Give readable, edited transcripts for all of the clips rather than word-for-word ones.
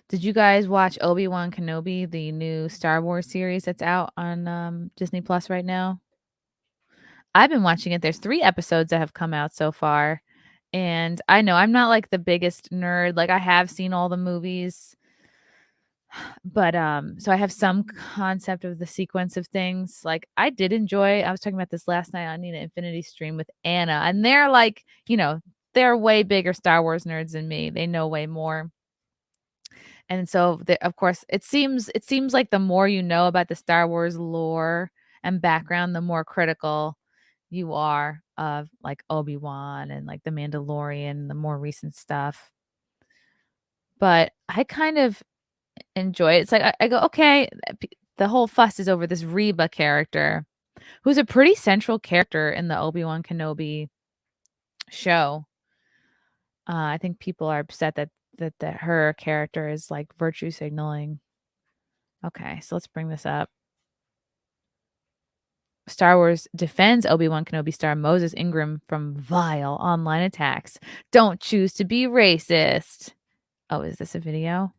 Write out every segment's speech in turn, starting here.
Did you guys watch Obi-Wan Kenobi, the new Star Wars series that's out on Disney Plus right now? I've been watching it. There's 3 episodes that have come out so far. And I know I'm not like the biggest nerd. Like I have seen all the movies, but so I have some concept of the sequence of things. Like I did enjoy. I was talking about this last night on Nina Infinity stream with Anna, and they're like, they're way bigger Star Wars nerds than me. They know way more. And so of course it seems like the more you know about the Star Wars lore and background, the more critical you are of like Obi-Wan and like the Mandalorian, the more recent stuff. But I kind of enjoy it. It's like I go, okay, the whole fuss is over this Reba character, who's a pretty central character in the Obi-Wan Kenobi show. I think people are upset that her character is like virtue signaling. Okay, so let's bring this up. Star Wars defends Obi-Wan Kenobi star Moses Ingram from vile online attacks. Don't choose to be racist. Oh, is this a video?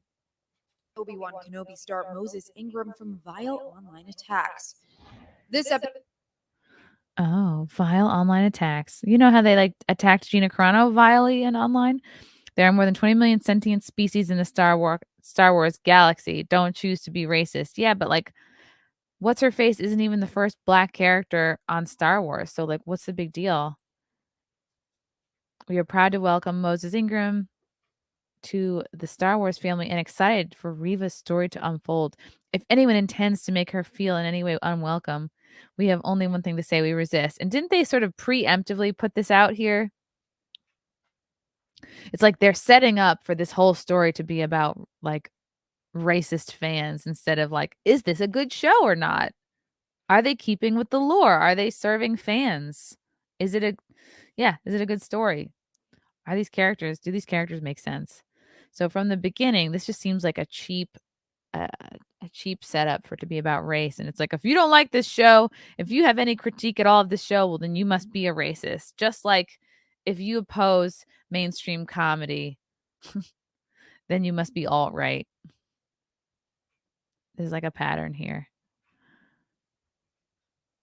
Obi-Wan Kenobi star Moses Ingram from vile online attacks. This episode. Oh, vile online attacks. You know how they like attacked Gina Carano vilely in online? There are more than 20 million sentient species in the Star Wars galaxy. Don't choose to be racist. Yeah, but like what's her face isn't even the first black character on Star Wars. So like what's the big deal? We are proud to welcome Moses Ingram to the Star Wars family and excited for Reva's story to unfold. If anyone intends to make her feel in any way unwelcome, we have only one thing to say: we resist. And didn't they sort of preemptively put this out here? It's like they're setting up for this whole story to be about like racist fans instead of like, is this a good show or not? Are they keeping with the lore? Are they serving fans? Is it a good story? Do these characters make sense? So from the beginning, this just seems like a cheap setup for it to be about race. And it's like, if you don't like this show, if you have any critique at all of this show, well, then you must be a racist. Just like if you oppose mainstream comedy, then you must be alt-right. There's like a pattern here.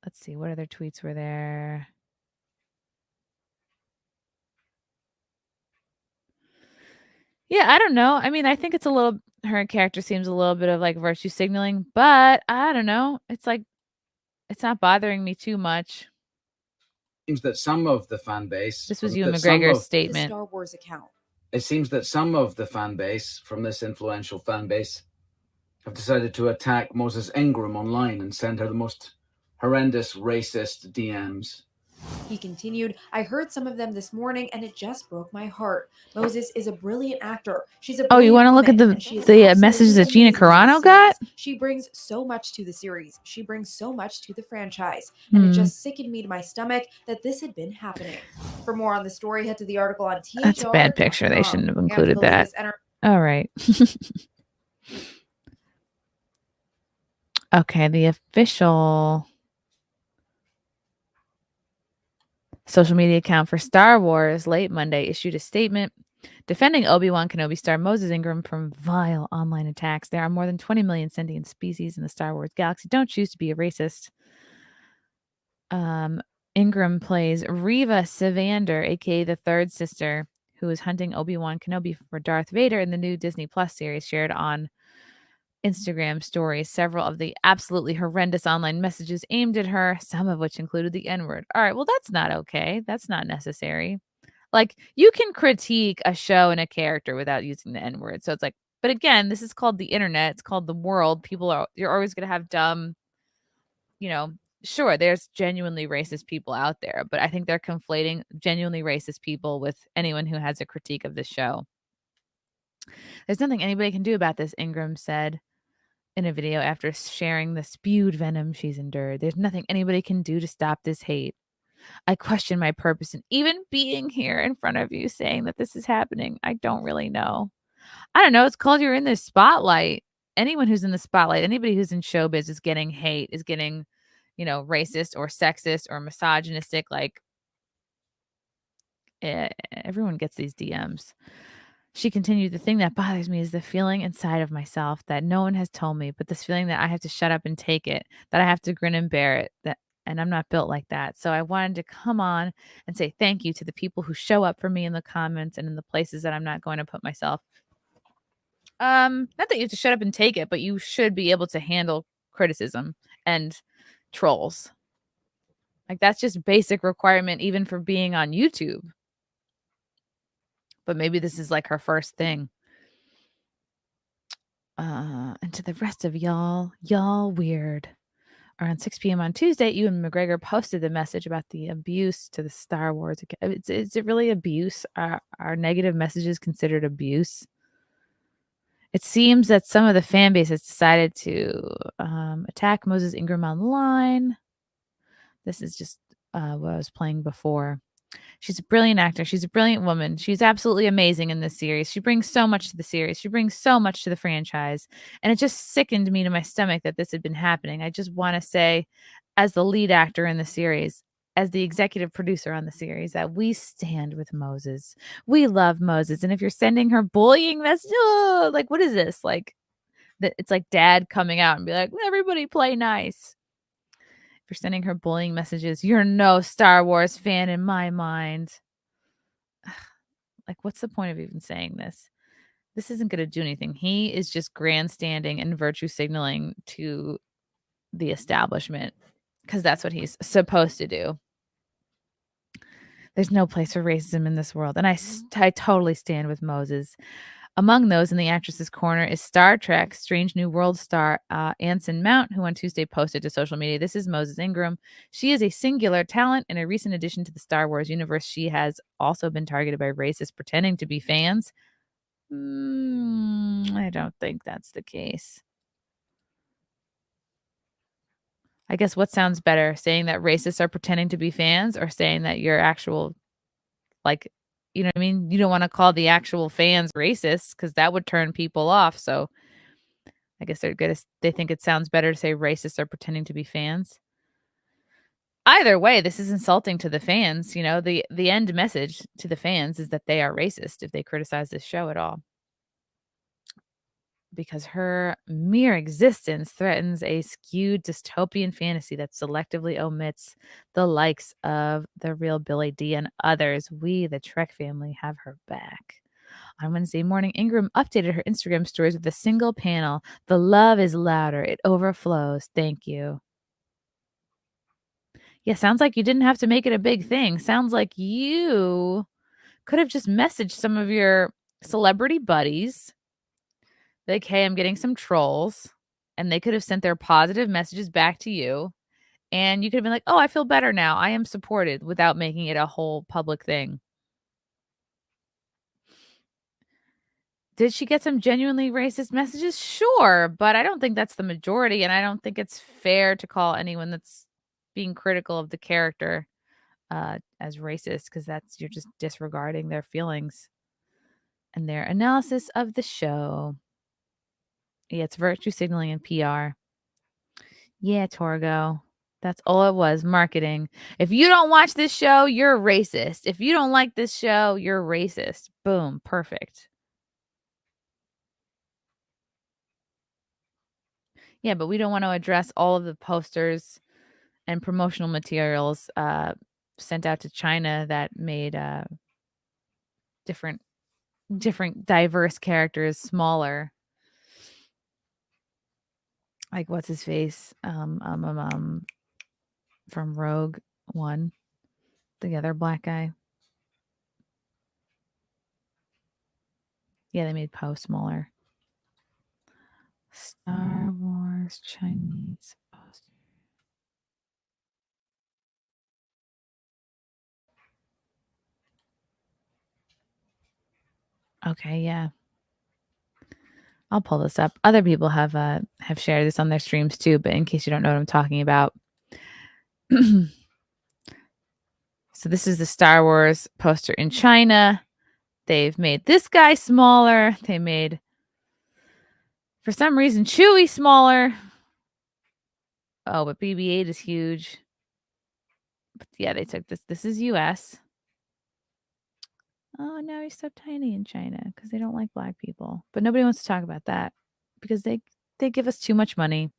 Let's see, what other tweets were there? Yeah, I don't know. I mean, I think it's her character seems a little bit of like virtue signaling, but I don't know. It's like, it's not bothering me too much. Seems that some of the fan base. This was Ewan McGregor's statement. The Star Wars account. It seems that some of the fan base from this influential fan base have decided to attack Moses Ingram online and send her the most horrendous racist DMs. He continued, I heard some of them this morning and it just broke my heart. Moses is a brilliant actor. She's a you want to look at the messages that Gina Carano got? She brings so much to the series. She brings so much to the franchise. And it just sickened me to my stomach that this had been happening. For more on the story, head to the article on THR. That's a bad picture. They shouldn't have included that. All right. Okay, the official social media account for Star Wars late Monday issued a statement defending Obi-Wan Kenobi star Moses Ingram from vile online attacks. There are more than 20 million sentient species in the Star Wars galaxy. Don't choose to be a racist. Ingram plays Reva Savander, aka the third sister, who is hunting Obi-Wan Kenobi for Darth Vader in the new Disney Plus series shared on Instagram stories. Several of the absolutely horrendous online messages aimed at her, some of which included the N-word. All right, well, that's not okay. That's not necessary. Like, you can critique a show and a character without using the N-word. So it's like, but again, this is called the internet. It's called the world. You're always going to have dumb, sure, there's genuinely racist people out there, but I think they're conflating genuinely racist people with anyone who has a critique of the show. There's nothing anybody can do about this, Ingram said in a video after sharing the spewed venom she's endured. There's nothing anybody can do to stop this hate. I question my purpose in even being here in front of you saying that this is happening. I don't really know. I don't know. It's called you're in the spotlight. Anyone who's in the spotlight, anybody who's in showbiz is getting hate, is getting, racist or sexist or misogynistic. Like, everyone gets these DMs. She continued, "The thing that bothers me is the feeling inside of myself that no one has told me, but this feeling that I have to shut up and take it, that I have to grin and bear it, and I'm not built like that. So I wanted to come on and say thank you to the people who show up for me in the comments and in the places that I'm not going to put myself." Not that you have to shut up and take it, but you should be able to handle criticism and trolls. Like, that's just basic requirement even for being on YouTube. But maybe this is like her first thing. And to the rest of y'all weird. Around 6 p.m. on Tuesday, Ewan McGregor posted the message about the abuse to the Star Wars. Is it really abuse? Are negative messages considered abuse? It seems that some of the fan base has decided to attack Moses Ingram online. This is just what I was playing before. She's a brilliant actor. She's a brilliant woman. She's absolutely amazing in this series. She brings so much to the series. She brings so much to the franchise. And it just sickened me to my stomach that this had been happening. I just want to say, as the lead actor in the series, as the executive producer on the series, that we stand with Moses. We love Moses. And if you're sending her bullying messages, like, what is this? Like, it's like dad coming out and be like, everybody play nice. For sending her bullying messages, you're no Star Wars fan in my mind. Like, what's the point of even saying this? This isn't going to do anything. He is just grandstanding and virtue signaling to the establishment because that's what he's supposed to do. There's no place for racism in this world. And I totally stand with Moses. Among those in the actress's corner is Star Trek Strange New World star Anson Mount, who on Tuesday posted to social media, "This is Moses Ingram. She is a singular talent and a recent addition to the Star Wars universe. She has also been targeted by racists pretending to be fans." I don't think that's the case. I guess what sounds better, saying that racists are pretending to be fans or saying that you're actual, like, you know what I mean? You don't want to call the actual fans racist because that would turn people off. So I guess they think it sounds better to say racists are pretending to be fans. Either way, this is insulting to the fans. You know, the end message to the fans is that they are racist if they criticize this show at all. Because her mere existence threatens a skewed dystopian fantasy that selectively omits the likes of the real Billy D and others. We, the Trek family, have her back. On Wednesday morning, Ingram updated her Instagram stories with a single panel. "The love is louder. It overflows. Thank you." Yeah, sounds like you didn't have to make it a big thing. Sounds like you could have just messaged some of your celebrity buddies. Like, "Hey, I'm getting some trolls." And they could have sent their positive messages back to you. And you could have been like, "Oh, I feel better now. I am supported," without making it a whole public thing. Did she get some genuinely racist messages? Sure, but I don't think that's the majority, and I don't think it's fair to call anyone that's being critical of the character as racist because you're just disregarding their feelings and their analysis of the show. Yeah, it's virtue signaling and PR. Yeah, Torgo. That's all it was, marketing. If you don't watch this show, you're racist. If you don't like this show, you're racist. Boom, perfect. Yeah, but we don't want to address all of the posters and promotional materials sent out to China that made different diverse characters smaller. Like, what's his face? From Rogue One, the other black guy. Yeah, they made Poe smaller. Star Wars Chinese poster. Okay, yeah. I'll pull this up. Other people have shared this on their streams too, but in case you don't know what I'm talking about. So this is the Star Wars poster in China. They've made this guy smaller. They made, for some reason, Chewie smaller. Oh, but BB-8 is huge. But yeah, they took this. This is US. Oh, now he's so tiny in China because they don't like black people. But nobody wants to talk about that because they give us too much money.